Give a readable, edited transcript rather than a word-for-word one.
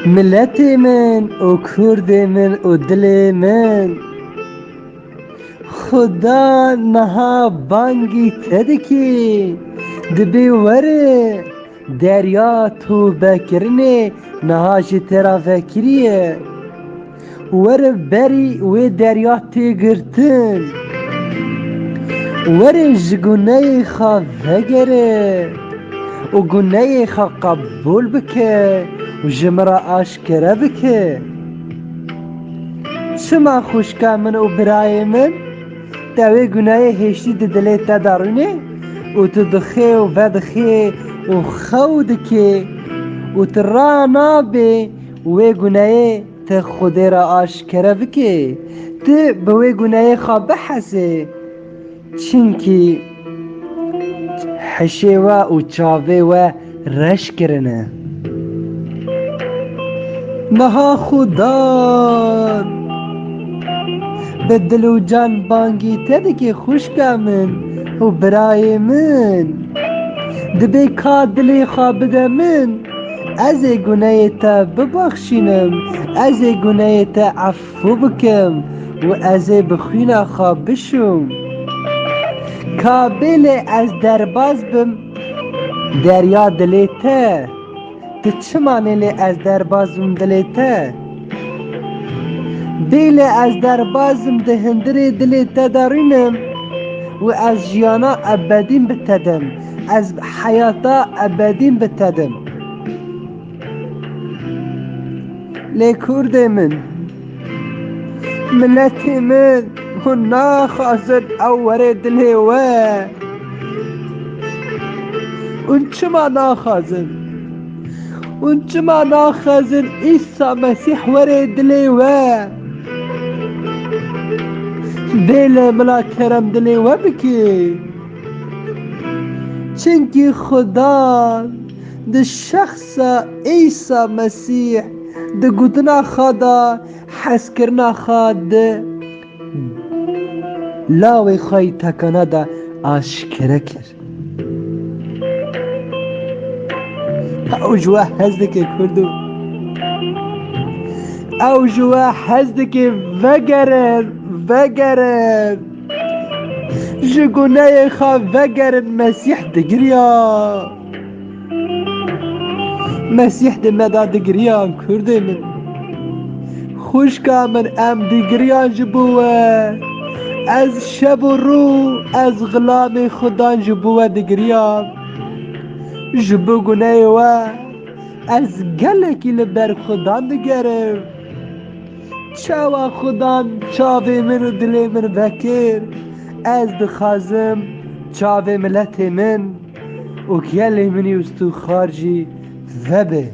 ملت من و کرد من و دل من، خدا نها بانگی تدکی دبی وره دریا تو بکرنه نها جی ترا فکریه وره بری و دریا تی گرتن وره جگونه خوا وگره و گونه خوا قبول بکه و جمرا آشکره بکه. چما خوشکا من و برای من دوی گناه هشتی دلی تا دارونه و تو دخی و بدخی و خود که و ترا نابه و گناه تا خود را آشکره بکه تو به گناه خواب بحثه چینکی حشه و چاوه و رش کرنه نها خدا به دل و جان بانگی تده که خوشگا من و برای من دبی که دلی خواب بده من از گناه تا ببخشینم از گناه تا عفو بکم و از بخوینا خواب بشم کابل از درباز بم دریا دلی تا تو چه مانه از دربازم دلی تا بیل از دربازم ده هندری دلی تدارینم و از جیانا ابدین بتدم از حیاتا ابدین بتدم لی کرد من ملت من و ناخازد اوور دلی و اون چما ناخازن اون چما ناخازن عیسی مسیح ور دلی و دل ملا کرم دلی و بکی چنکی خدا ده شخص عیسی مسیح ده گوتنا خدا حس کرنا خاد لاوی خواهی تکانه ده آشکره کرد او جوا حزدك كردو او جوا حزدك وگرن جگونه خوا وگرن مسیح دگریا مسیح دمدا دگریان کرده من خوشکا من ام دگریان جبوه از شب و رو از غلام خدا جبوه دگریان جبو گناه و از گلکی لبر خدا نگرم چاوا خدا چاوه من و دل من بکر از دخازم چاوه ملت من و گل منی استو خارجی وبه